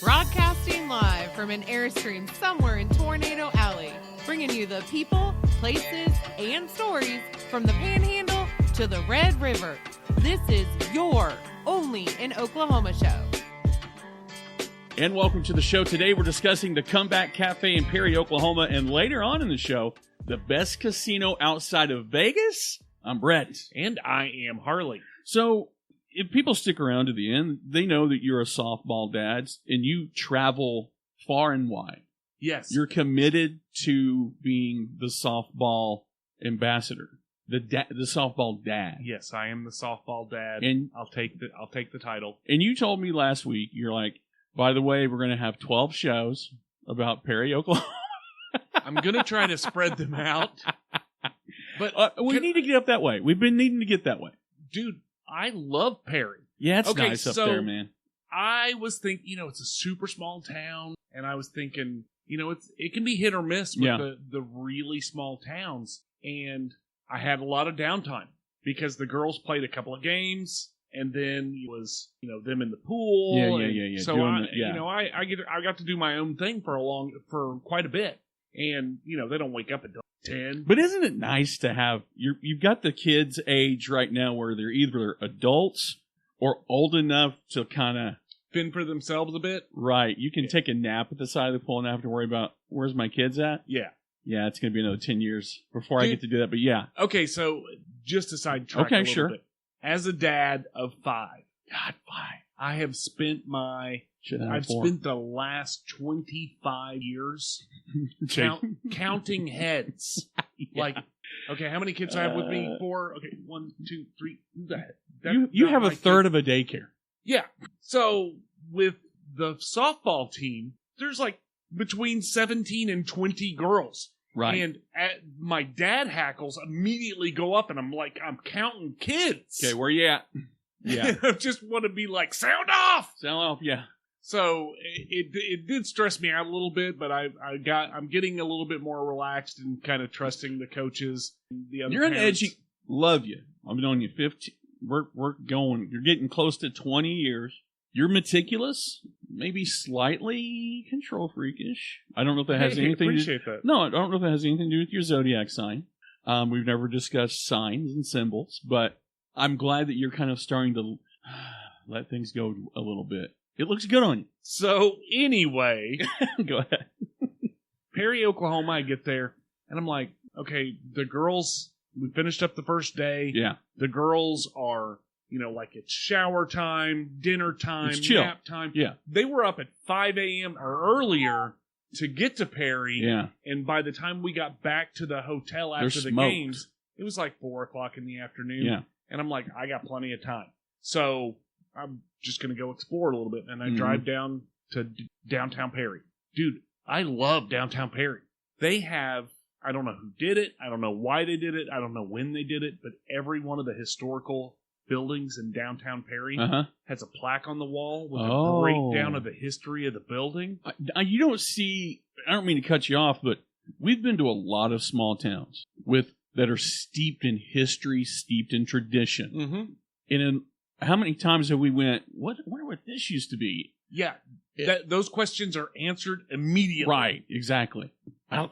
Broadcasting live from an Airstream somewhere in Tornado Alley, bringing you the people, places, and stories from the Panhandle to the Red River. This is your Only in Oklahoma show. And welcome to the show. Today we're discussing the Kumback Cafe in Perry, Oklahoma, and later on in the show, the best casino outside of Vegas. I'm Brett. And I am Harley. So, if people stick around to the end, they know that you're a softball dad and you travel far and wide. Yes. You're committed to being the softball ambassador, the softball dad. Yes, I am the softball dad. And I'll take the title. And you told me last week, you're like, by the way, we're going to have 12 shows about Perry, Oklahoma. I'm going to try to spread them out. But we need to get up that way. We've been needing to get that way. Dude, I love Perry. Yeah, it's nice up there, man. I was thinking, it's a super small town, and I was thinking, it can be hit or miss with the really small towns. And I had a lot of downtime because the girls played a couple of games, and then it was, them in the pool. Yeah. So I got to do my own thing for quite a bit. And, they don't wake up until 10. But isn't it nice to have, you've got the kids' age right now where they're either adults or old enough to kind of fend for themselves a bit. Right. You can take a nap at the side of the pool and not have to worry about, where's my kids at? Yeah. Yeah, it's going to be another 10 years before I get to do that, but yeah. Okay, so just to sidetrack a little bit. As a dad of 5. God, 5. I have spent I've spent the last 25 years counting heads. Yeah. Like, okay, how many kids I have with me? 4. Okay, 1, 2, 3. You have a third of a daycare. Yeah. So with the softball team, there's like between 17 and 20 girls. Right. And my dad hackles immediately go up, and I'm counting kids. Okay, where you at? Yeah. I just want to be like, sound off! Sound off, yeah. So it did stress me out a little bit, but I'm getting a little bit more relaxed and kind of trusting the coaches and the other You're parents. an edgy. Love you. I've known you 15. We're going. You're getting close to 20 years. You're meticulous, maybe slightly control freakish. I don't know if that has anything appreciate that. No, I don't know if that has anything to do with your zodiac sign. We've never discussed signs and symbols, but I'm glad that you're kind of starting to let things go a little bit. It looks good on you. So anyway, go ahead. Perry, Oklahoma, I get there, and I'm like, okay, the girls, we finished up the first day. Yeah. The girls are, like it's shower time, dinner time, it's chill. nap time. Yeah. They were up at 5 a.m. or earlier to get to Perry. Yeah. And by the time we got back to the hotel after the games, it was like 4 o'clock in the afternoon. Yeah. And I'm like, I got plenty of time. So I'm just going to go explore a little bit. And I drive down to downtown Perry. Dude, I love downtown Perry. They have, I don't know who did it. I don't know why they did it. I don't know when they did it. But every one of the historical buildings in downtown Perry has a plaque on the wall with a breakdown of the history of the building. You don't see, I don't mean to cut you off, but we've been to a lot of small towns that are steeped in history, steeped in tradition. Mm-hmm. And how many times have we went, I wonder what this used to be? Yeah, those questions are answered immediately. Right, exactly. I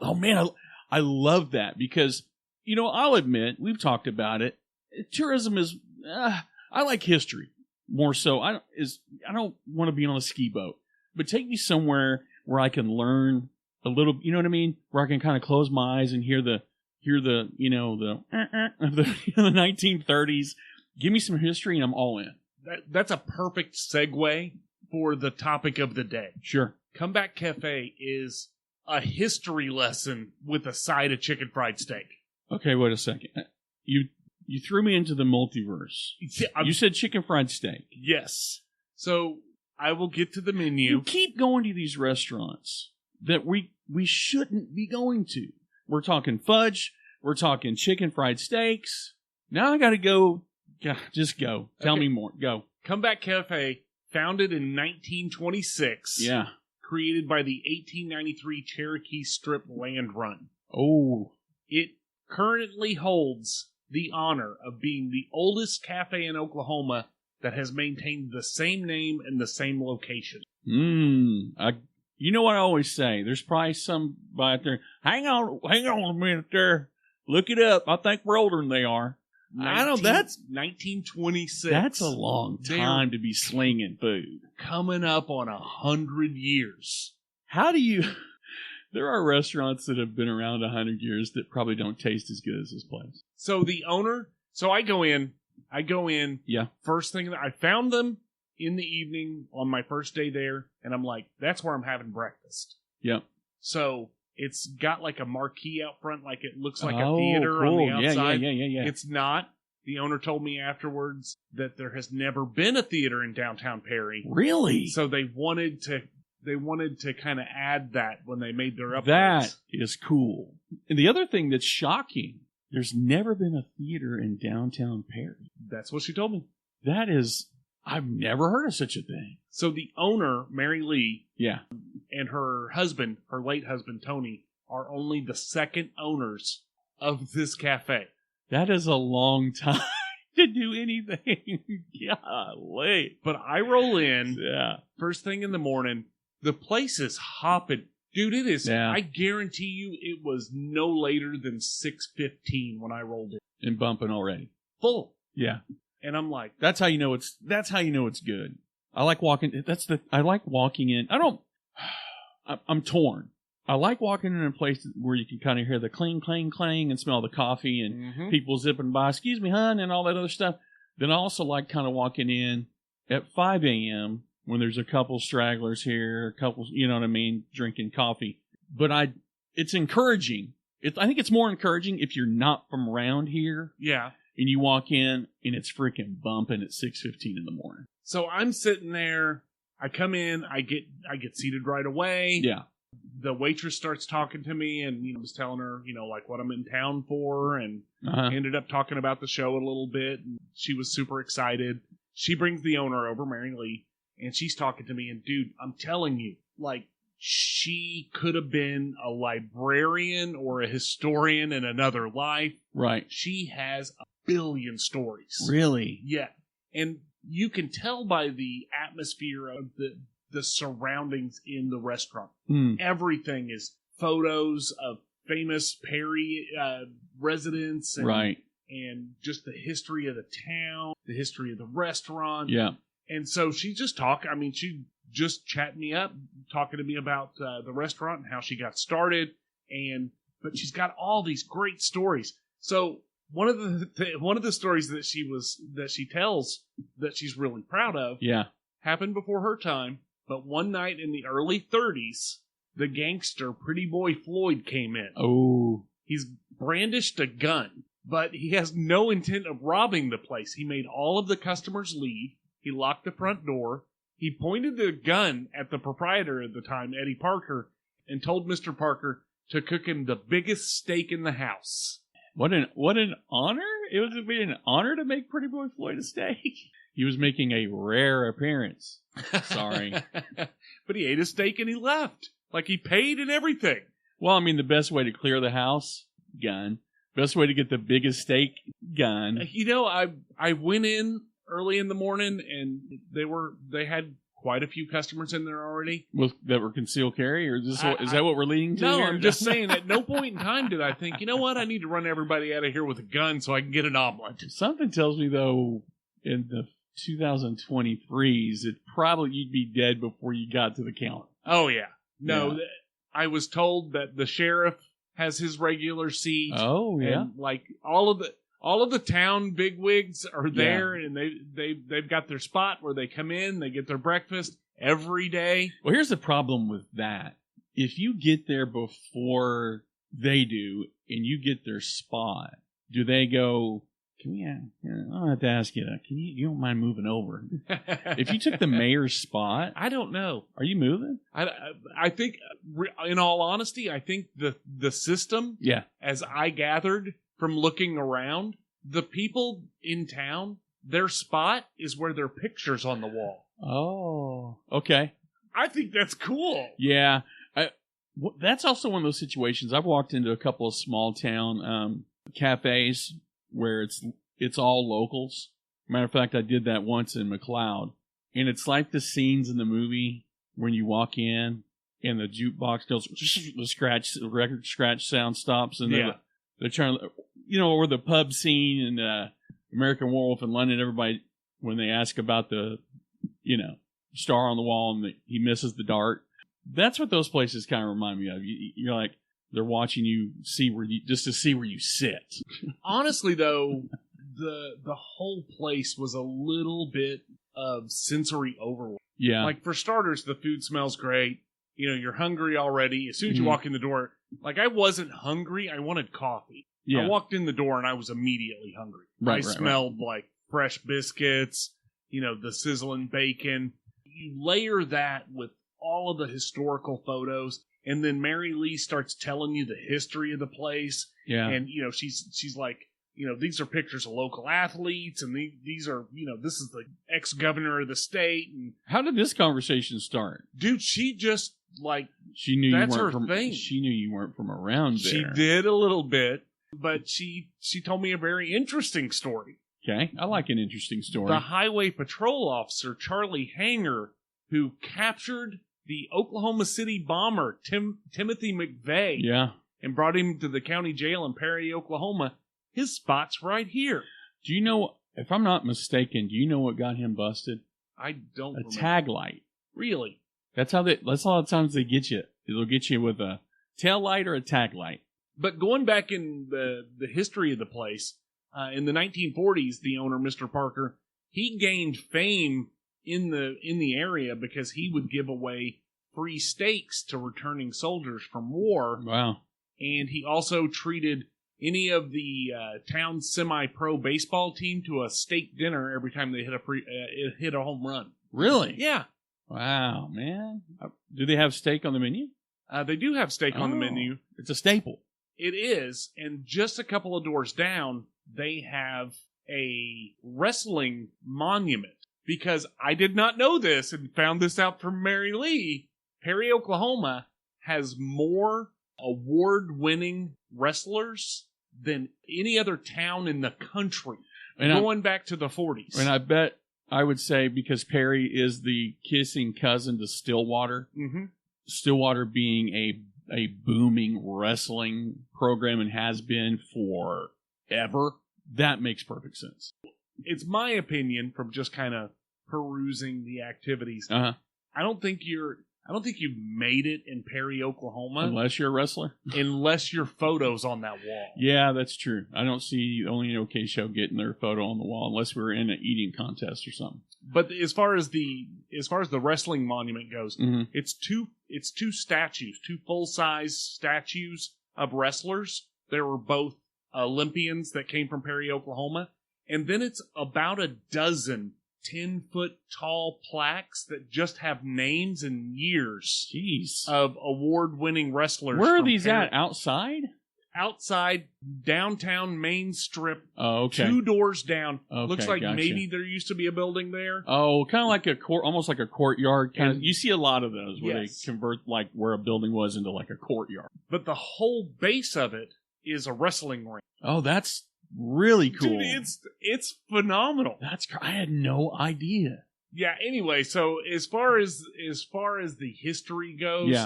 love that because, I'll admit, we've talked about it. Tourism is, I like history more so. I don't want to be on a ski boat, but take me somewhere where I can learn a little, you know what I mean? Where I can kind of close my eyes and hear the the 1930s. Give me some history and I'm all in. That's a perfect segue for the topic of the day. Sure. Kumback Cafe is a history lesson with a side of chicken fried steak. Okay, wait a second. You threw me into the multiverse. You said chicken fried steak. Yes. So I will get to the menu. You keep going to these restaurants that we shouldn't be going to. We're talking fudge. We're talking chicken fried steaks. Now I got to go. Just go. Tell me more. Go. Kumback Cafe, founded in 1926. Yeah. Created by the 1893 Cherokee Strip land run. Oh. It currently holds the honor of being the oldest cafe in Oklahoma that has maintained the same name and the same location. You know what I always say? There's probably somebody out there. Hang on a minute there. Look it up. I think we're older than they are. I don't. That's 1926. That's a long time to be slinging food. Coming up on 100 years. How do you? There are restaurants that have been around 100 years that probably don't taste as good as this place. So the owner. So I go in. Yeah. First thing I found them in the evening on my first day there, and I'm like, that's where I'm having breakfast. Yep. So it's got like a marquee out front, like it looks like a theater on the outside. Yeah. It's not. The owner told me afterwards that there has never been a theater in downtown Perry. Really? So they wanted to kind of add that when they made their upgrades. That is cool. And the other thing that's shocking, there's never been a theater in downtown Perry. That's what she told me. That is, I've never heard of such a thing. So the owner, Mary Lee, yeah, and her husband, her late husband, Tony, are only the second owners of this cafe. That is a long time to do anything. Golly. But I roll in, yeah, first thing in the morning. The place is hopping. Dude, it is. Yeah. I guarantee you it was no later than 6:15 when I rolled in. And bumping already. Full. Yeah. And I'm like, that's how you know it's good. I like walking in. I'm torn. I like walking in a place where you can kind of hear the cling, clang, clang and smell the coffee and people zipping by, excuse me, hon, and all that other stuff. Then I also like kind of walking in at 5 a.m. when there's a couple stragglers here, a couple, you know what I mean, drinking coffee. But it's encouraging. I think it's more encouraging if you're not from around here. Yeah. And you walk in and it's freaking bumping at 6:15 in the morning. So I'm sitting there. I come in. I get seated right away. Yeah. The waitress starts talking to me and was telling her like what I'm in town for, and ended up talking about the show a little bit. And she was super excited. She brings the owner over, Mary Lee, and she's talking to me. And dude, I'm telling you, like, she could have been a librarian or a historian in another life. Right. She has a billion stories. Really? Yeah. And you can tell by the atmosphere of the surroundings in the restaurant. Everything is photos of famous Perry residents. And, right. And just the history of the town, the history of the restaurant. Yeah. And so she just she just chatted me up, talking to me about the restaurant and how she got started. But she's got all these great stories. So one of the stories that she tells that she's really proud of, happened before her time. But one night in the early 30s, the gangster Pretty Boy Floyd came in. Oh, he's brandished a gun, but he has no intent of robbing the place. He made all of the customers leave. He locked the front door. He pointed the gun at the proprietor at the time, Eddie Parker, and told Mr. Parker to cook him the biggest steak in the house. What an honor! It would be an honor to make Pretty Boy Floyd a steak. He was making a rare appearance. Sorry. But he ate a steak and he left. Like, he paid and everything. Well, I mean, the best way to clear the house, gun. Best way to get the biggest steak, gun. I went in early in the morning and they had quite a few customers in there already. That were concealed carry, or is that what we're leading to? No, here? I'm just saying, at no point in time did I think, you know what, I need to run everybody out of here with a gun so I can get an omelet. Something tells me, though, in the 2023s, you'd be dead before you got to the counter. Oh, yeah. No, yeah. I was told that the sheriff has his regular seat. Oh, yeah. And, like, all of the town bigwigs are there, and they've got their spot where they come in, they get their breakfast every day. Well, here's the problem with that. If you get there before they do and you get their spot, do they go, I'll have to ask you, you don't mind moving over? If you took the mayor's spot, I don't know. Are you moving? I think, in all honesty, I think the system, as I gathered from looking around, the people in town, their spot is where their picture's on the wall. Oh, okay. I think that's cool. Yeah. That's also one of those situations. I've walked into a couple of small town cafes where it's all locals, Matter of fact, I did that once in McLeod. And it's like the scenes in the movie when you walk in and the jukebox goes, the record scratch sound stops, and they're trying to, or the pub scene in American Werewolf in London, everybody, when they ask about the, star on the wall and he misses the dart. That's what those places kind of remind me of. You're like, they're watching you just to see where you sit. Honestly, though, the whole place was a little bit of sensory overload. Yeah. Like, for starters, the food smells great. You're hungry already. As soon as you walk in the door, like, I wasn't hungry. I wanted coffee. Yeah. I walked in the door and I was immediately hungry. I smelled like fresh biscuits, the sizzling bacon. You layer that with all of the historical photos, and then Mary Lee starts telling you the history of the place. Yeah. And, she's like, these are pictures of local athletes, and these are, this is the ex-governor of the state. And how did this conversation start? Dude, she just, she knew that's you weren't her thing. She knew you weren't from around there. She did a little bit, but she told me a very interesting story. Okay, I like an interesting story. The highway patrol officer, Charlie Hanger, who captured the Oklahoma City bomber, Timothy McVeigh, and brought him to the county jail in Perry, Oklahoma. His spot's right here. Do you know, if I'm not mistaken, do you know what got him busted? I don't remember. Tag light. Really? That's a lot of times they get you. They'll get you with a tail light or a tag light. But going back in the history of the place, in the 1940s, the owner, Mr. Parker, he gained fame in the area because he would give away free steaks to returning soldiers from war. Wow. And he also treated any of the town's semi-pro baseball team to a steak dinner every time they hit a home run. Really? Yeah. Wow, man. Do they have steak on the menu? They do have steak on the menu. It's a staple. It is, and just a couple of doors down, they have a wrestling monument. Because I did not know this and found this out from Mary Lee. Perry, Oklahoma has more award-winning wrestlers than any other town in the country, going back to the 40s. And I bet I would say because Perry is the kissing cousin to Stillwater, Stillwater being a booming wrestling program and has been forever, that makes perfect sense. It's my opinion from just kind of perusing the activities. I don't think you made it in Perry, Oklahoma. Unless you're a wrestler. Unless your photo's on that wall. Yeah, that's true. I don't see OnlyinOKShow getting their photo on the wall unless we're in an eating contest or something. But as far as the wrestling monument goes, it's two statues, two full-size statues of wrestlers. There were both Olympians that came from Perry, Oklahoma. And then it's about a dozen 10-foot tall plaques that just have names and years of award-winning wrestlers. Where are these at? Outside? Outside downtown Main Strip. Oh, okay. 2 doors down. Okay, looks like gotcha. maybe there used to be a building there. Oh, kind of like almost like a courtyard. You see a lot of those where they convert like where a building was into like a courtyard. But the whole base of it is a wrestling ring. Oh, that's really cool. Dude, it's phenomenal. I had no idea. Yeah, anyway, so as far as the history goes,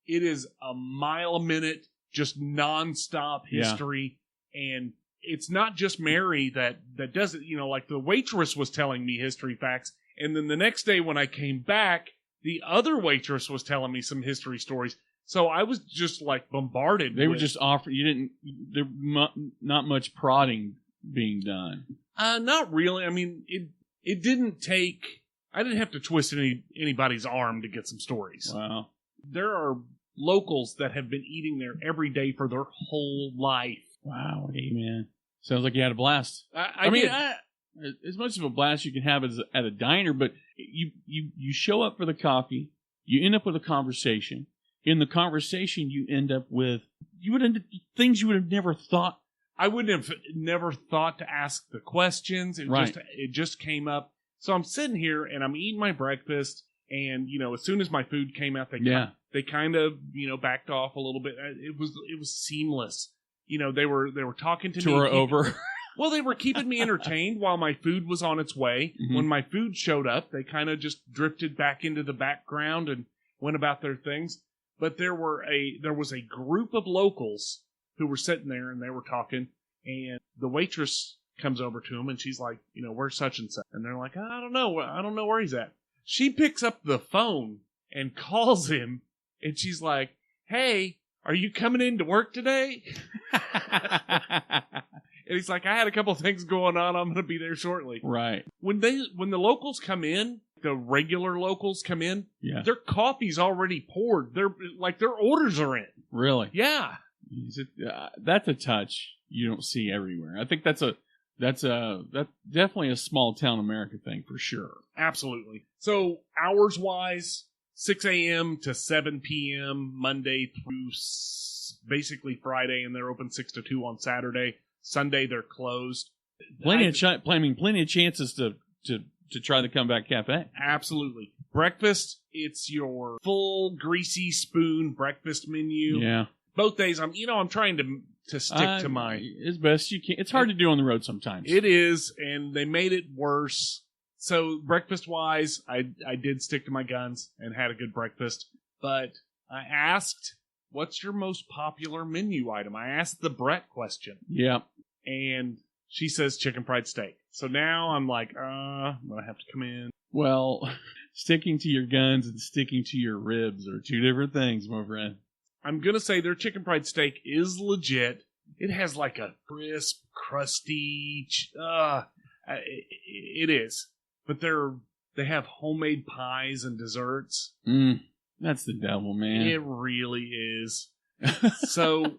it is a mile a minute, just nonstop history. And it's not just Mary that does it, like the waitress was telling me history facts, and then the next day when I came back, the other waitress was telling me some history stories. So I was just like bombarded. They were just offering. There not much prodding being done. Not really. I mean, it didn't take. I didn't have to twist anybody's arm to get some stories. Wow. There are locals that have been eating there every day for their whole life. Wow, hey man, sounds like you had a blast. I mean, as much of a blast you can have as at a diner, but you show up for the coffee, you end up with a conversation. In the conversation, you end up with things you would have never thought. I wouldn't have never thought to ask the questions. It just came up. So I'm sitting here and I'm eating my breakfast, and as soon as my food came out, they kind of backed off a little bit. It was seamless. They were talking to me. Tour over. Well, they were keeping me entertained while my food was on its way. Mhm. When my food showed up, they kind of just drifted back into the background and went about their things. But there was a group of locals who were sitting there and they were talking, and the waitress comes over to them and she's like, where's such and such? And they're like, I don't know where he's at. She picks up the phone and calls him, and she's like, hey, are you coming in to work today? And he's like, I had a couple things going on. I'm going to be there shortly. Right. When the locals come in, the regular locals come in, Yeah. their coffee's already poured. Their orders are in. Really? Yeah. That's a touch you don't see everywhere. I think that's definitely a small town America thing for sure. Absolutely. So hours wise, 6 a.m. to 7 p.m. Monday through basically Friday, and they're open 6 to 2 on Saturday. Sunday they're closed. Plenty of chances to try the Kumback Cafe. Absolutely. Breakfast, it's your full greasy spoon breakfast menu. Yeah. Both days I'm trying to stick to my as best you can. It's hard to do on the road sometimes. It is, and they made it worse. So breakfast wise, I did stick to my guns and had a good breakfast. But I asked, what's your most popular menu item? I asked the Brett question. Yeah. And she says chicken fried steak. So now I'm like, I'm going to have to come in. Well, sticking to your guns and sticking to your ribs are two different things, my friend. I'm going to say their chicken fried steak is legit. It has like a crisp, crusty, it is. But they have homemade pies and desserts. That's the devil, man. It really is. So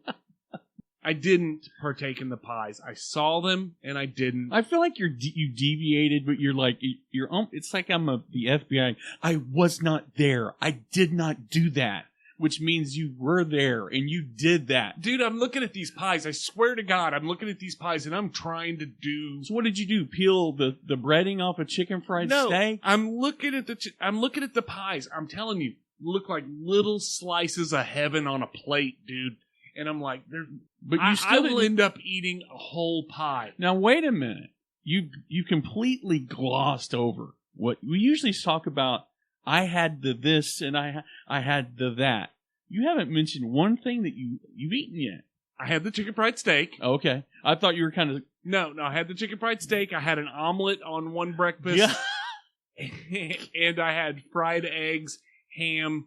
I didn't partake in the pies. I saw them and I didn't. I feel like you deviated, but you're like it's like I'm the FBI. I was not there. I did not do that, which means you were there and you did that. Dude, I'm looking at these pies. I swear to God, I'm looking at these pies and I'm trying to do. So what did you do? Peel the breading off a chicken fried steak? I'm looking at the pies. I'm telling you, look like little slices of heaven on a plate, dude. And I'm like, but I will end up eating a whole pie. Now wait a minute. You completely glossed over what we usually talk about. I had the this and I had the that. You haven't mentioned one thing that you've eaten yet. I had the chicken fried steak. Okay. I thought you were kind of... No, I had the chicken fried steak. I had an omelet on one breakfast. Yeah. And I had fried eggs and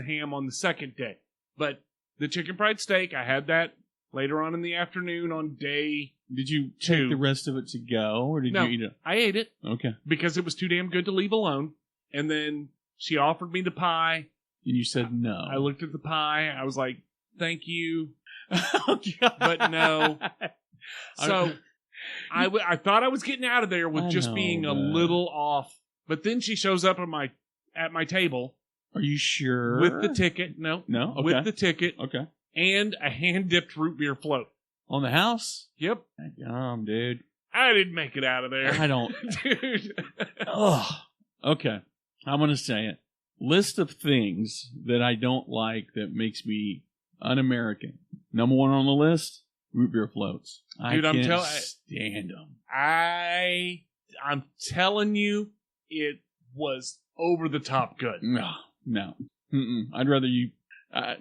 ham on the second day. But the chicken fried steak, I had that later on in the afternoon on day Did you 2. take the rest of it to go, or did you eat it? I ate it. Okay. Because it was too damn good to leave alone. And then she offered me the pie. And you said no. I looked at the pie. I was like, thank you. Oh, God. But no. So I thought I was getting out of there with just being a little off. But then she shows up at my table. Are you sure? With the ticket. No. Okay. With the ticket. Okay. And a hand-dipped root beer float. On the house? Yep. Dude. I didn't make it out of there. I don't. Dude. Oh. Okay. I'm going to say it. List of things that I don't like that makes me un-American. Number 1 on the list, root beer floats. Dude, I can't stand them. I'm telling you, it was over the top good. No. I'd rather you...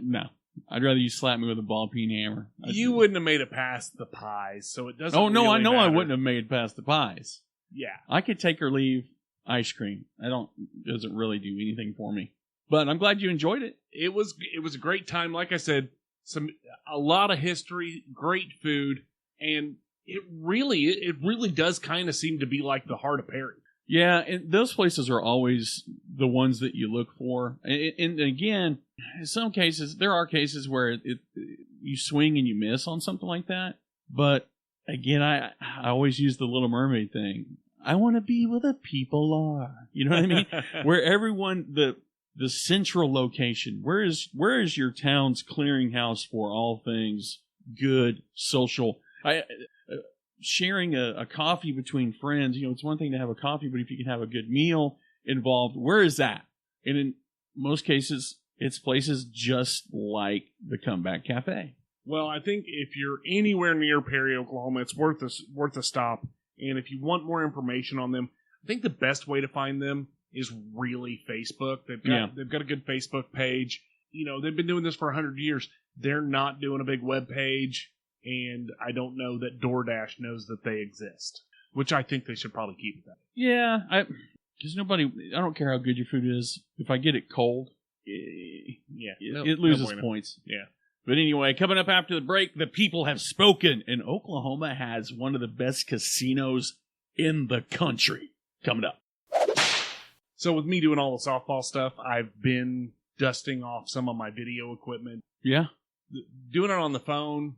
no. I'd rather you slap me with a ball peen hammer. You wouldn't have made it past the pies, so it doesn't. Oh no, really I know matter. I wouldn't have made it past the pies. Yeah, I could take or leave ice cream. Doesn't really do anything for me. But I'm glad you enjoyed it. It was a great time. Like I said, a lot of history, great food, and it really does kind of seem to be like the heart of Perry. Yeah, and those places are always the ones that you look for. And again, in some cases, there are cases where you swing and you miss on something like that. But again, I always use the Little Mermaid thing. I want to be where the people are. You know what I mean? Where everyone, the central location. Where is your town's clearinghouse for all things good, social? Sharing a coffee between friends, it's one thing to have a coffee, but if you can have a good meal involved, where is that? And in most cases, it's places just like the Kumback Cafe. Well, I think if you're anywhere near Perry, Oklahoma, it's worth a stop. And if you want more information on them, I think the best way to find them is really Facebook. They've got a good Facebook page. You know, they've been doing this for 100 years. They're not doing a big web page, and I don't know that DoorDash knows that they exist, which I think they should probably keep that. Yeah, because I don't care how good your food is. If I get it cold, it loses points. Yeah. But anyway, coming up after the break, the people have spoken, and Oklahoma has one of the best casinos in the country. Coming up. So with me doing all the softball stuff, I've been dusting off some of my video equipment. Yeah. Doing it on the phone,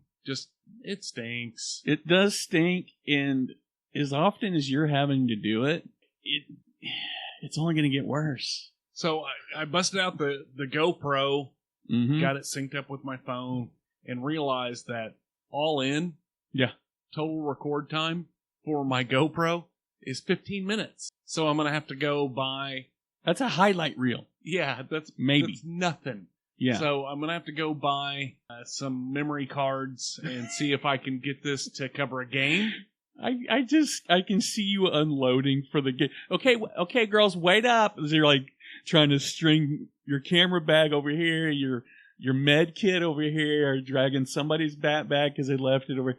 it stinks. It does stink, and as often as you're having to do it, it's only going to get worse. So I busted out the GoPro, got it synced up with my phone, and realized that all in, total record time for my GoPro is 15 minutes. So I'm going to have to go buy... That's a highlight reel. Yeah, that's nothing. Yeah. So I'm going to have to go buy some memory cards and see if I can get this to cover a game. I can see you unloading for the game. Okay, girls, wait up. As you're like trying to string your camera bag over here, your med kit over here, or dragging somebody's bat bag because they left it over.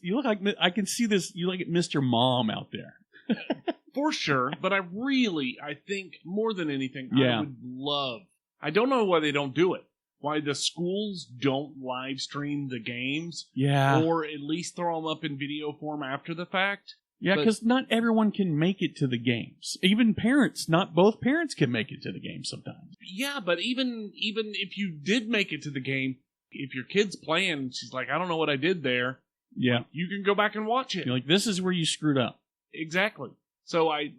You look like I can see this. You look like Mr. Mom out there. For sure, but I think more than anything, I would love. I don't know why they don't do it. Why the schools don't live stream the games. Yeah. Or at least throw them up in video form after the fact. Yeah, because not everyone can make it to the games. Even parents, not both parents can make it to the game sometimes. Yeah, but even if you did make it to the game, if your kid's playing, she's like, I don't know what I did there. Yeah. You can go back and watch it. You're like, this is where you screwed up. Exactly. So I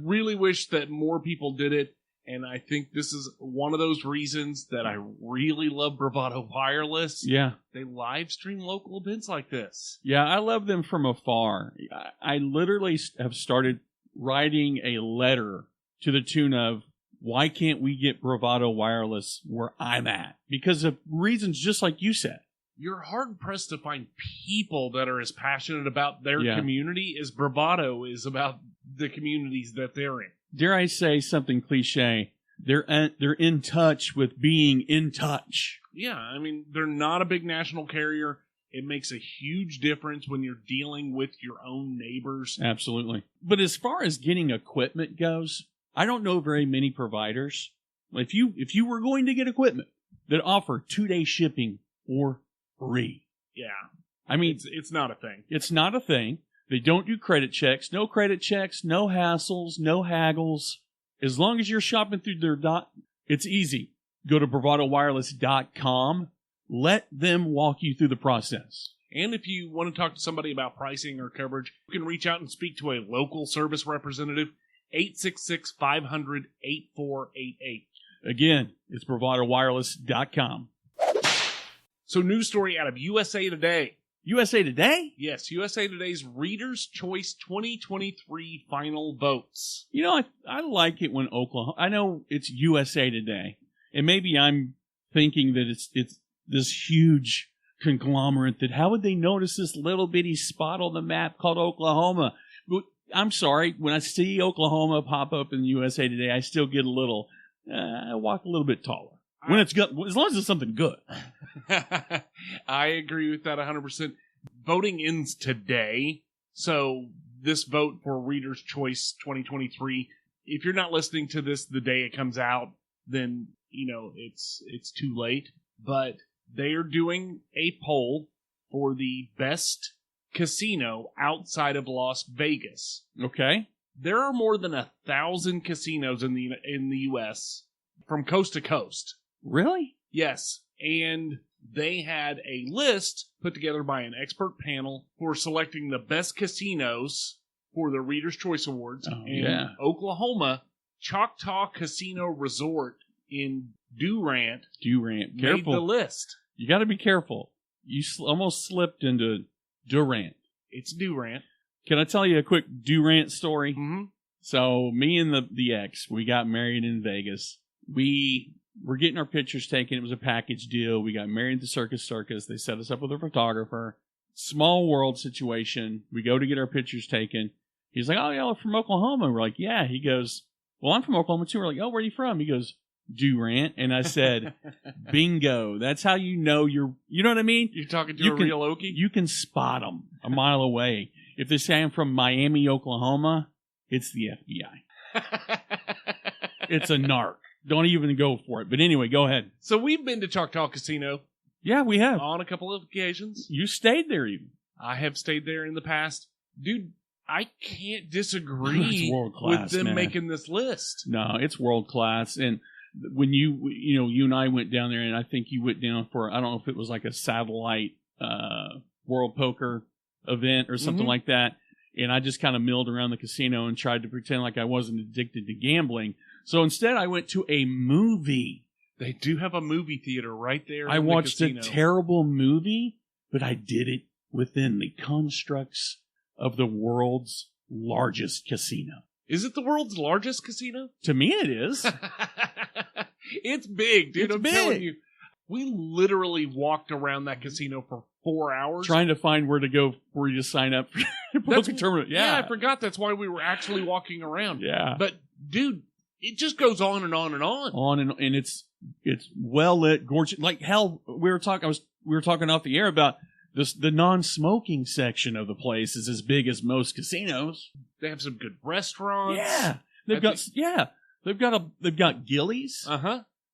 really wish that more people did it. And I think this is one of those reasons that I really love Bravado Wireless. Yeah. They live stream local events like this. Yeah, I love them from afar. I literally have started writing a letter to the tune of, why can't we get Bravado Wireless where I'm at? Because of reasons just like you said. You're hard-pressed to find people that are as passionate about their community as Bravado is about the communities that they're in. Dare I say something cliche? They're in touch with being in touch. Yeah, I mean, they're not a big national carrier. It makes a huge difference when you're dealing with your own neighbors. Absolutely. But as far as getting equipment goes, I don't know very many providers. If you were going to get equipment that offer 2-day shipping or free. Yeah. I mean, it's not a thing. It's not a thing. They don't do credit checks. No credit checks, no hassles, no haggles. As long as you're shopping through their it's easy. Go to bravadowireless.com. Let them walk you through the process. And if you want to talk to somebody about pricing or coverage, you can reach out and speak to a local service representative, 866-500-8488. Again, it's bravadowireless.com. So, news story out of USA Today. USA Today? Yes, USA Today's Reader's Choice 2023 final votes. You know, I like it when Oklahoma... I know it's USA Today, and maybe I'm thinking that it's this huge conglomerate that how would they notice this little bitty spot on the map called Oklahoma? But I'm sorry, when I see Oklahoma pop up in USA Today, I still get a little... I walk a little bit taller. When it's good, as long as it's something good. I agree with that 100%. Voting ends today, so this vote for Reader's Choice 2023, if you're not listening to this the day it comes out, then, you know, it's too late. But they are doing a poll for the best casino outside of Las Vegas. Okay. There are more than 1,000 casinos in the U.S. from coast to coast. Really? Yes. And they had a list put together by an expert panel for selecting the best casinos for the Reader's Choice Awards. Oklahoma, Choctaw Casino Resort in Durant. Careful. Made the list. You got to be careful. You almost slipped into Durant. It's Durant. Can I tell you a quick Durant story? Mm-hmm. So me and the ex, we got married in Vegas. We we're getting our pictures taken. It was a package deal. We got married at the Circus. They set us up with a photographer. Small world situation. We go to get our pictures taken. He's like, oh, y'all are from Oklahoma. We're like, yeah. He goes, well, I'm from Oklahoma too. We're like, oh, where are you from? He goes, Durant. And I said, bingo. That's how you know you know what I mean? You're talking to a real Okie? You can spot them a mile away. If they say I'm from Miami, Oklahoma, it's the FBI. It's a narc. Don't even go for it. But anyway, go ahead. So we've been to Choctaw Casino. Yeah, we have. On a couple of occasions. You stayed there even. I have stayed there in the past. Dude, I can't disagree with them making this list. No, it's world class. And when you and I went down there, and I think you went down for, I don't know if it was like a satellite World Poker event or something like that. And I just kind of milled around the casino and tried to pretend like I wasn't addicted to gambling. So instead, I went to a movie. They do have a movie theater right there. I watched a terrible movie, but I did it within the constructs of the world's largest casino. Is it the world's largest casino? To me, it is. It's big, dude. It's I'm big. telling you. We literally walked around that casino for 4 hours. Trying to find where to go before you sign up for the tournament. Yeah, I forgot that's why we were actually walking around. Yeah. But, dude, it just goes on and on and on. And it's well lit, gorgeous. Like hell, we were talking off the air about this. The non-smoking section of the place is as big as most casinos. They have some good restaurants. Yeah, they've got Gillies.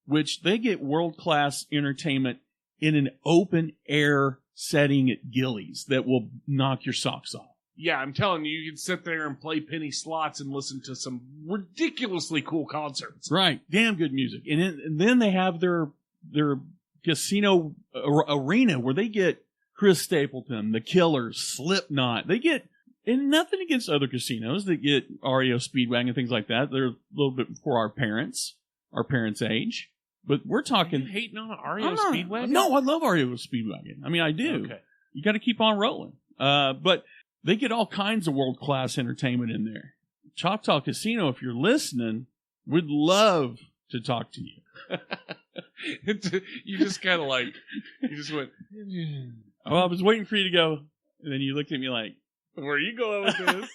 Which they get world class entertainment in an open air setting at Gillies that will knock your socks off. Yeah, I'm telling you, you can sit there and play penny slots and listen to some ridiculously cool concerts. Right. Damn good music. And then they have their casino arena where they get Chris Stapleton, The Killers, Slipknot. They get, and nothing against other casinos that get REO Speedwagon and things like that. They're a little bit before our parents' age. But we're talking. Are you hating on REO Speedwagon? No, I love REO Speedwagon. I mean, I do. Okay. You got to keep on rolling. But they get all kinds of world-class entertainment in there. Choctaw Casino, if you're listening, would love to talk to you. You just kind of like, you just went, well, I was waiting for you to go, and then you looked at me like, where are you going with this?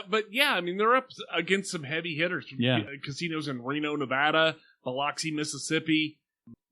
But yeah, I mean, they're up against some heavy hitters. Yeah. Casinos in Reno, Nevada, Biloxi, Mississippi,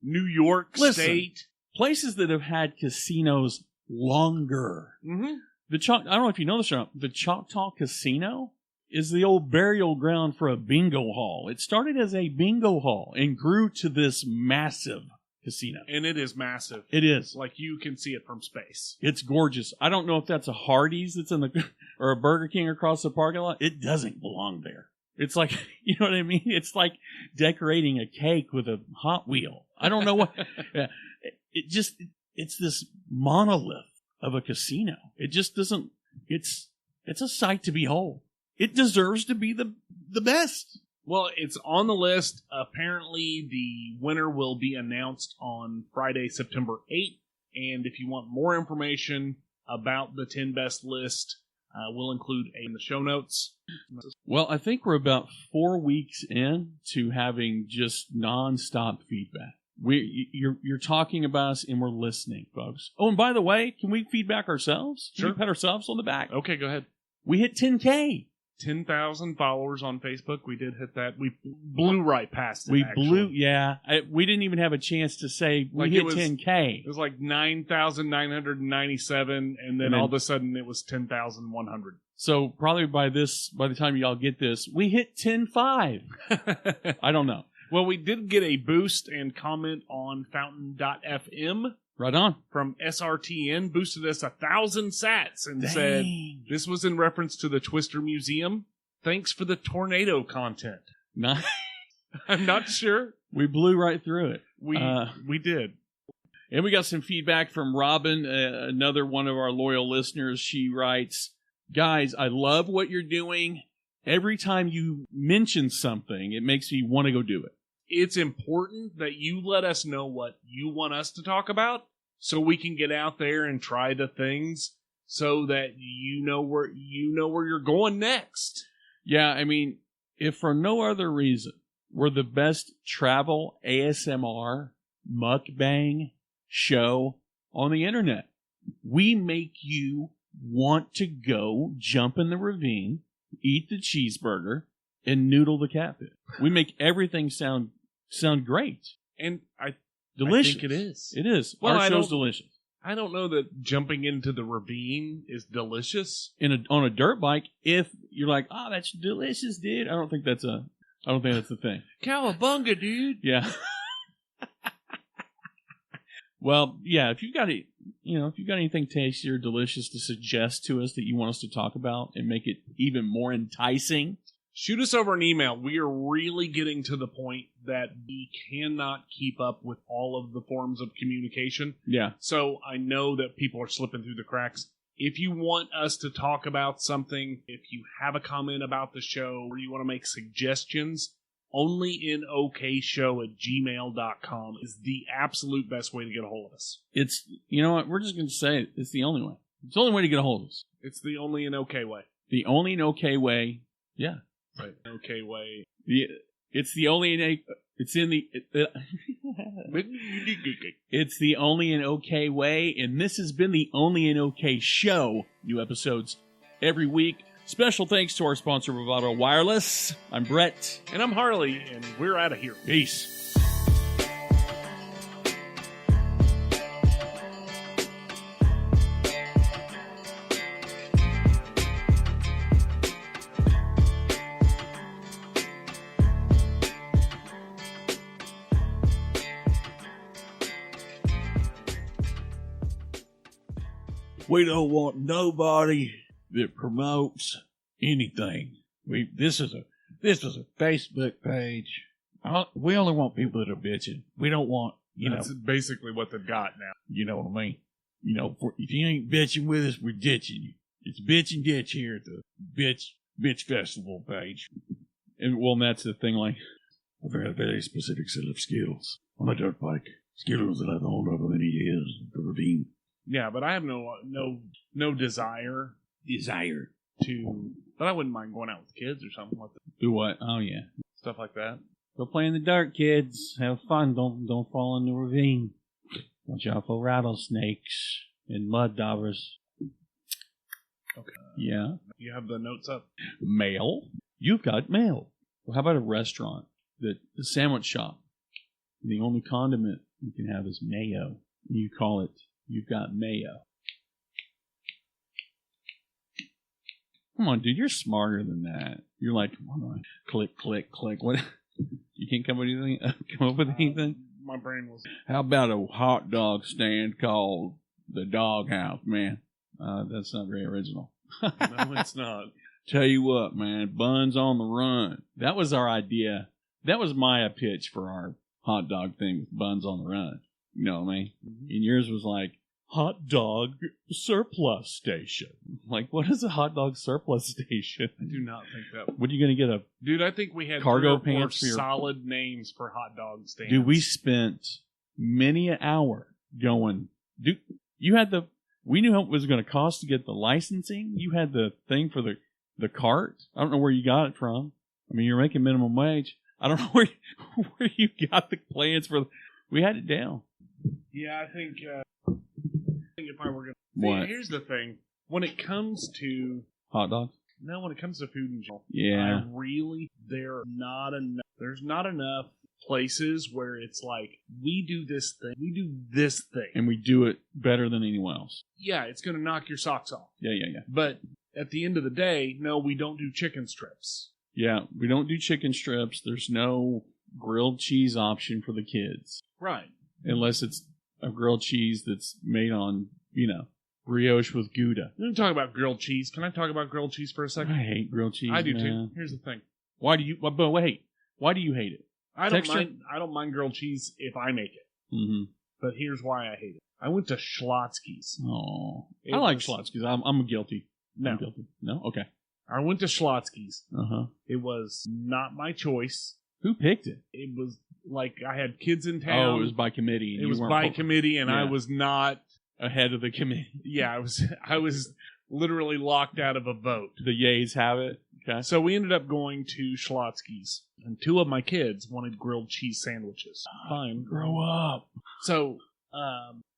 New York State. Places that have had casinos longer. Mm-hmm. I don't know if you know this or not. The Choctaw Casino is the old burial ground for a bingo hall. It started as a bingo hall and grew to this massive casino. And it is massive. It is. Like you can see it from space. It's gorgeous. I don't know if that's a Hardee's that's or a Burger King across the parking lot. It doesn't belong there. It's like, you know what I mean? It's like decorating a cake with a Hot Wheel. I don't know what. It's this monolith of a casino. It just doesn't, it's a sight to behold. It deserves to be the best. Well, it's on the list. Apparently, the winner will be announced on Friday, September 8th. And if you want more information about the 10 best list, we'll include in the show notes. Well, I think we're about 4 weeks in to having just nonstop feedback. You're talking about us and we're listening, folks. Oh, and by the way, can we feedback ourselves? Can we pat ourselves on the back? Okay, go ahead. We hit 10K. 10,000 followers on Facebook. We did hit that. We blew right past it. We didn't even have a chance to say we hit 10K. It was like 9,997, and then all of a sudden it was 10,100. So probably by the time y'all get this, we hit 10.5. I don't know. Well, we did get a boost and comment on Fountain.fm. Right on. From SRTN, boosted us 1,000 sats and said this was in reference to the Twister Museum. Thanks for the tornado content. Nice. I'm not sure. We blew right through it. We did. And we got some feedback from Robin, another one of our loyal listeners. She writes, guys, I love what you're doing. Every time you mention something, it makes me want to go do it. It's important that you let us know what you want us to talk about so we can get out there and try the things so that you know where you're going next. Yeah, I mean, if for no other reason, We're the best travel ASMR mukbang show on the internet. We make you want to go jump in the ravine, eat the cheeseburger, and noodle the catfish. We make everything sound great. And I Delicious. think it is. It is. Well, Our show's delicious. I don't know that jumping into the ravine is delicious. On a dirt bike, if you're like, oh, that's delicious, dude. I don't think that's the thing. Cowabunga, dude. Yeah. Well, yeah, if you've got anything tasty or delicious to suggest to us that you want us to talk about and make it even more enticing, shoot us over an email. We are really getting to the point that we cannot keep up with all of the forms of communication. Yeah. So I know that people are slipping through the cracks. If you want us to talk about something, if you have a comment about the show, or you want to make suggestions, OnlyinOKShow@gmail.com is the absolute best way to get a hold of us. It's, you know what, we're just going to say it. It's the only way. It's the only way to get a hold of us. It's the Only in OK way. The only in OK way. Yeah. Right. OK way. It's the only in it's in the it's the Only in OK way, and this has been the Only in OK show. New episodes every week. Special thanks to our sponsor, Bravado Wireless. I'm Brett. And I'm Harley, and we're out of here. Peace. We don't want nobody that promotes anything. This is a Facebook page. We only want people that are bitching. We don't want, That's basically what they've got now. You know what I mean? If you ain't bitching with us, we're ditching you. It's bitch and ditch here at the bitch festival page. And that's the thing. Like, I've got a very specific set of skills on a dirt bike. Skills that I've honed over many years. The ravine. Yeah, but I have no desire to. But I wouldn't mind going out with kids or something like that. Do what? Oh yeah, stuff like that. Go play in the dirt, kids. Have fun. Don't fall in the ravine. Watch out for rattlesnakes and mud daubers. Okay. Yeah. You have the notes up. Mail. You've got mail. Well, how about a restaurant? The sandwich shop. The only condiment you can have is mayo. You call it. You've got mayo. Come on, dude. You're smarter than that. You're like, click, click, click. What? You can't come up with anything? My brain was. How about a hot dog stand called the Dog House, man? That's not very original. No, it's not. Tell you what, man. Buns on the run. That was our idea. That was my pitch for our hot dog thing with buns on the run. You know what I mean? Mm-hmm. And yours was like, hot dog surplus station. Like, what is a hot dog surplus station? I do not think that. What are you going to get Dude, I think we had cargo 3 or 4 pants for your solid names for hot dog stands. Dude, we spent many an hour going. Dude, you had we knew how it was going to cost to get the licensing. You had the thing for the cart. I don't know where you got it from. I mean, you're making minimum wage. I don't know where you got the plans for. We had it down. Yeah, I think if I were going to... What? Here's the thing. When it comes to... Hot dogs? No, when it comes to food in general. Yeah. There's not enough places where it's like, we do this thing. And we do it better than anyone else. Yeah, it's going to knock your socks off. Yeah. But at the end of the day, no, we don't do chicken strips. Yeah, we don't do chicken strips. There's no grilled cheese option for the kids. Right. Unless it's a grilled cheese that's made on, brioche with Gouda. We're going to talk about grilled cheese. Can I talk about grilled cheese for a second? I hate grilled cheese. I do man. too. Here's the thing. Why do you hate it? I don't mind grilled cheese if I make it. Mm-hmm. But here's why I hate it. I went to Schlotzsky's. Oh, I like Schlotzsky's. I'm guilty. No. I'm guilty. No? Okay. I went to Schlotzsky's. Uh-huh. It was not my choice. Who picked it? It was like I had kids in town. Oh, it was by committee. It was by committee, and I was not ahead of the committee. Yeah, I was literally locked out of a vote. The yays have it. Okay. So we ended up going to Schlotzsky's, and 2 of my kids wanted grilled cheese sandwiches. Fine. Grow up. So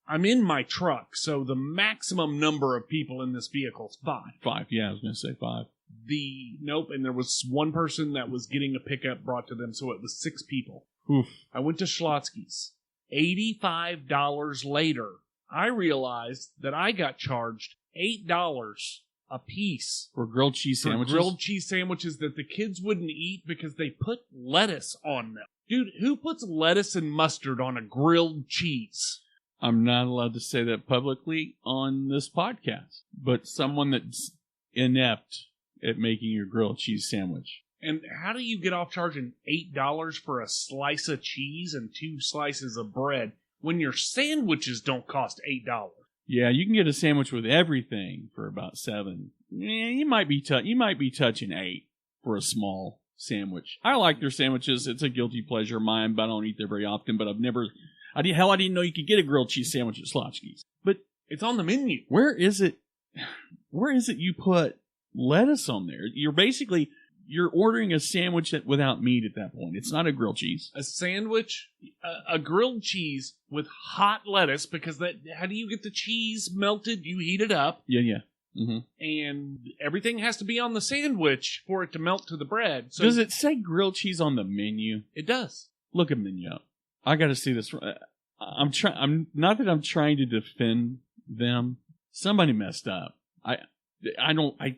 I'm in my truck, so the maximum number of people in this vehicle is 5. 5. Yeah, I was going to say 5. Nope, and there was one person that was getting a pickup brought to them, so it was 6 people. Oof. I went to Schlotzsky's. $85 later, I realized that I got charged $8 a piece For grilled cheese for sandwiches? grilled cheese sandwiches that the kids wouldn't eat because they put lettuce on them. Dude, who puts lettuce and mustard on a grilled cheese? I'm not allowed to say that publicly on this podcast, but someone that's inept at making your grilled cheese sandwich. And how do you get off charging $8 for a slice of cheese and 2 slices of bread when your sandwiches don't cost $8? Yeah, you can get a sandwich with everything for about 7. Yeah, you might be touching 8 for a small sandwich. I like their sandwiches. It's a guilty pleasure of mine, but I don't eat there very often. But I didn't know you could get a grilled cheese sandwich at Schlotzsky's. But It's on the menu. where is it you put lettuce on there? You're ordering a sandwich without meat at that point. It's not a grilled cheese. A sandwich, a grilled cheese with hot lettuce, because how do you get the cheese melted? You heat it up, Yeah. Mm-hmm. and everything has to be on the sandwich for it to melt to the bread. So Does it say grilled cheese on the menu? It does. Look at menu up. I got to see this. I'm not that I'm trying to defend them. Somebody messed up. I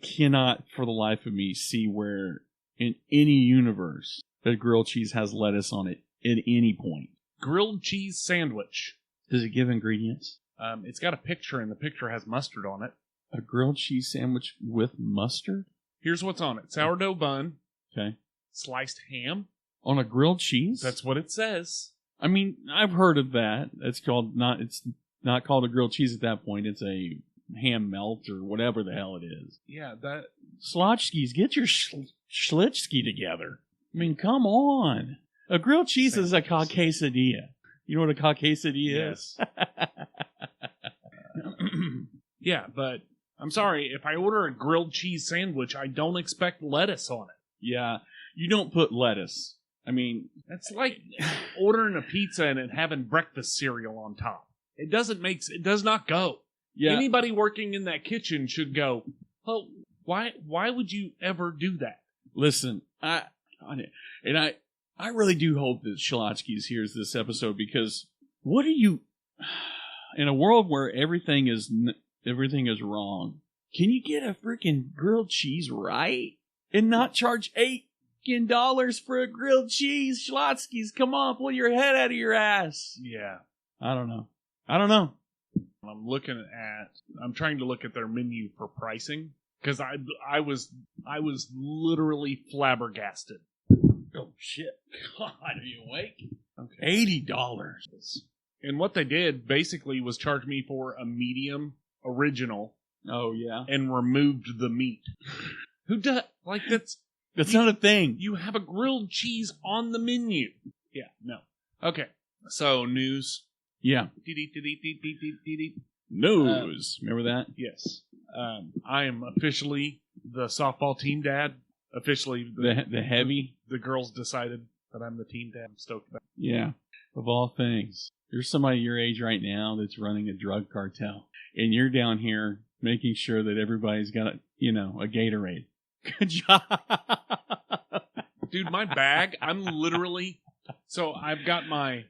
cannot for the life of me see where in any universe that grilled cheese has lettuce on it at any point. Grilled cheese sandwich. Does it give ingredients? It's got a picture, and the picture has mustard on it. A grilled cheese sandwich with mustard? Here's what's on it: sourdough bun, Okay. sliced ham. On a grilled cheese? That's what it says. I mean, I've heard of that. It's not called a grilled cheese at that point. It's a ham melt or whatever the hell it is. Yeah, that. Schlotzsky's, get your Schlitzky together. I mean, come on. A grilled cheese is a quesadilla. You know what a quesadilla is? Yeah, but I'm sorry. If I order a grilled cheese sandwich, I don't expect lettuce on it. Yeah, you don't put lettuce. I mean, That's like ordering a pizza and then having breakfast cereal on top. It does not go. yeah. Anybody working in that kitchen should go, oh, why would you ever do that? Listen, I really do hope that Schlotzsky's hears this episode, because what are you, in a world where everything is wrong, can you get a freaking grilled cheese right and not charge $8 for a grilled cheese? Schlotzsky's, come on, pull your head out of your ass. Yeah. I don't know. I'm trying to look at their menu for pricing, because I was literally flabbergasted. Oh shit! God, are you awake? Okay. $80. And what they did basically was charge me for a medium original. Oh yeah. And removed the meat. Who does that's not a thing. You have a grilled cheese on the menu. Yeah, no. Okay. So news. Yeah. News. Remember that? Yes. I am officially the softball team dad. Officially The heavy. The girls decided that I'm the team dad. I'm stoked about it. Yeah. Of all things, there's somebody your age right now that's running a drug cartel, and you're down here making sure that everybody's got a Gatorade. Good job. Dude, my bag, I'm literally... So I've got my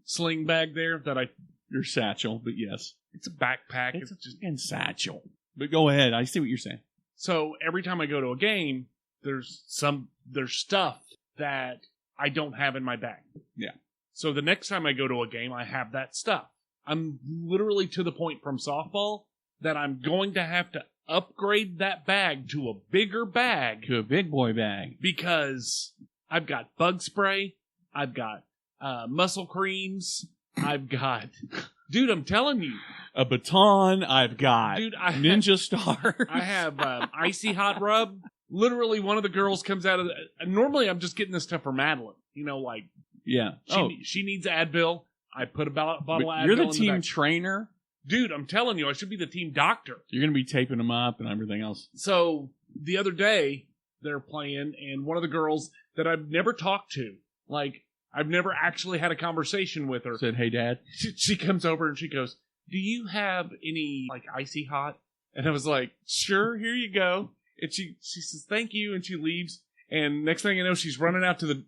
sling bag there that your satchel, but yes. It's a backpack. It's just a satchel. But go ahead. I see what you're saying. So every time I go to a game, there's stuff that I don't have in my bag. Yeah. So the next time I go to a game, I have that stuff. I'm literally to the point from softball that I'm going to have to upgrade that bag to a bigger bag. To a big boy bag. Because I've got bug spray. I've got muscle creams. I've got... Dude, I'm telling you. A baton. I've got Ninja Star. I have icy hot rub. Literally, one of the girls comes out of normally, I'm just getting this stuff for Madeline. Yeah. She needs Advil. I put a bottle of Advil. You're the team trainer? Dude, I'm telling you, I should be the team doctor. You're going to be taping them up and everything else. So, the other day they're playing, and one of the girls that I've never talked to, like I've never actually had a conversation with her, said, "Hey, Dad." She comes over and she goes, "Do you have any like icy hot?" And I was like, "Sure, here you go." And she says, "Thank you," and she leaves. And next thing you know, she's running out to the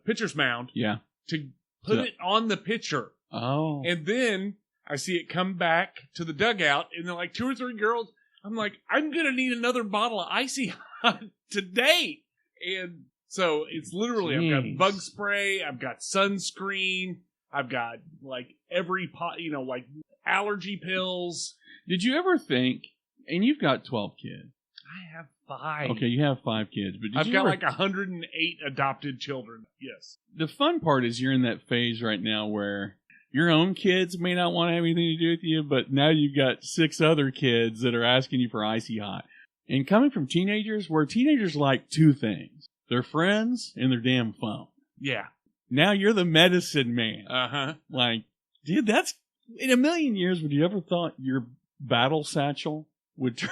pitcher's mound. Yeah. To put it on the pitcher. Oh. And then I see it come back to the dugout, and they're like 2 or 3 girls. I'm like, I'm gonna need another bottle of icy hot today. And so it's literally, Jeez. I've got bug spray, I've got sunscreen, I've got like every pot, like allergy pills. Did you ever think? And you've got 12 kids. I have 5. Okay, you have 5 kids, but I've got like 108 adopted children. Yes. The fun part is you're in that phase right now where your own kids may not want to have anything to do with you, but now you've got 6 other kids that are asking you for icy hot. And coming from teenagers, where teenagers like 2 things: their friends and their damn phone. Yeah. Now you're the medicine man. Uh-huh. Like, dude, that's in a million years. Would you ever thought your battle satchel would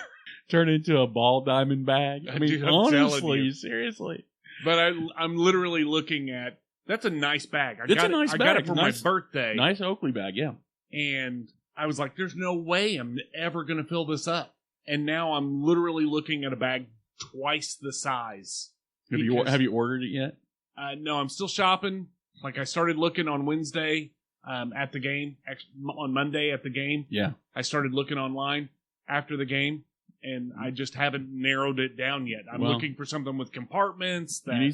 turn into a ball diamond bag? I mean, Dude, I'm honestly, seriously. But I'm literally looking at, that's a nice bag. I got it for my birthday. Nice Oakley bag, yeah. And I was like, there's no way I'm ever going to fill this up. And now I'm literally looking at a bag twice the size. Have you ordered it yet? No, I'm still shopping. Like I started looking on Wednesday at the game, on Monday at the game. Yeah. I started looking online after the game, and I just haven't narrowed it down yet. I'm looking for something with compartments. You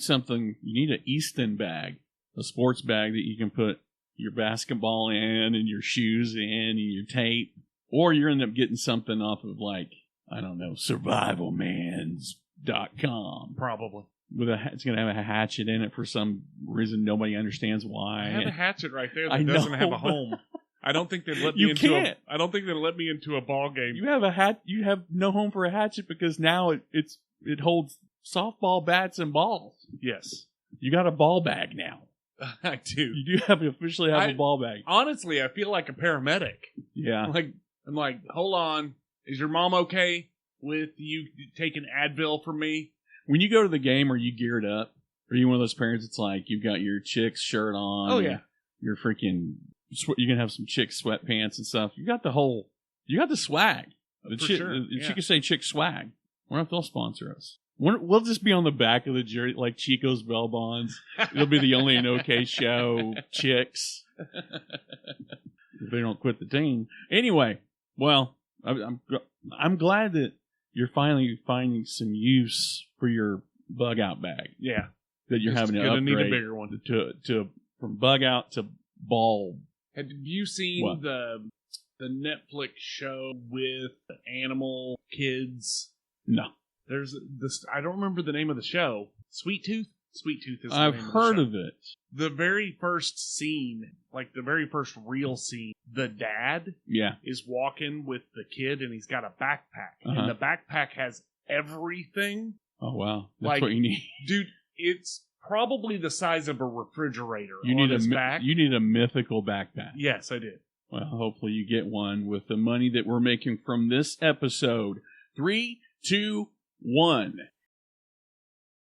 need an Easton bag, a sports bag that you can put your basketball in and your shoes in and your tape. Or you end up getting something off of like, I don't know, survivalmans.com. Probably. It's going to have a hatchet in it for some reason nobody understands why. I have a hatchet right there that I doesn't know, have a home. I don't think they'd let me You into can't. I don't think they'd let me into a ball game. You have no home for a hatchet because now it holds softball bats and balls. Yes. You got a ball bag now. I do. You do officially have a ball bag. Honestly, I feel like a paramedic. Yeah. I'm like, hold on. Is your mom okay with you taking Advil from me? When you go to the game, are you geared up? Are you one of those parents that's like, you've got your chick's shirt on? Oh, yeah. You're freaking, you're going to have some chick sweatpants and stuff. You got the swag. The For chick, sure. You could say chick swag. I wonder if they'll sponsor us. We'll just be on the back of the jersey, like Chico's Bell Bonds. It'll be the OnlyinOKShow chicks. If they don't quit the team. Anyway, well, I'm glad that you're finally finding some use for your bug out bag. Yeah. That you're having to upgrade. Need a bigger one. To from bug out to ball. Have you seen the Netflix show with animal kids? No. There's this, I don't remember the name of the show. Sweet Tooth? Sweet Tooth is the I've name heard of the show. of it. The very first scene, like the very first real scene, the dad is walking with the kid and he's got a backpack. And the backpack has everything. Oh, wow. That's what you need. Dude, it's probably the size of a refrigerator You on need his back. You need a mythical backpack. Yes, I did. Well, hopefully you get one with the money that we're making from this episode. 3, 2, 1.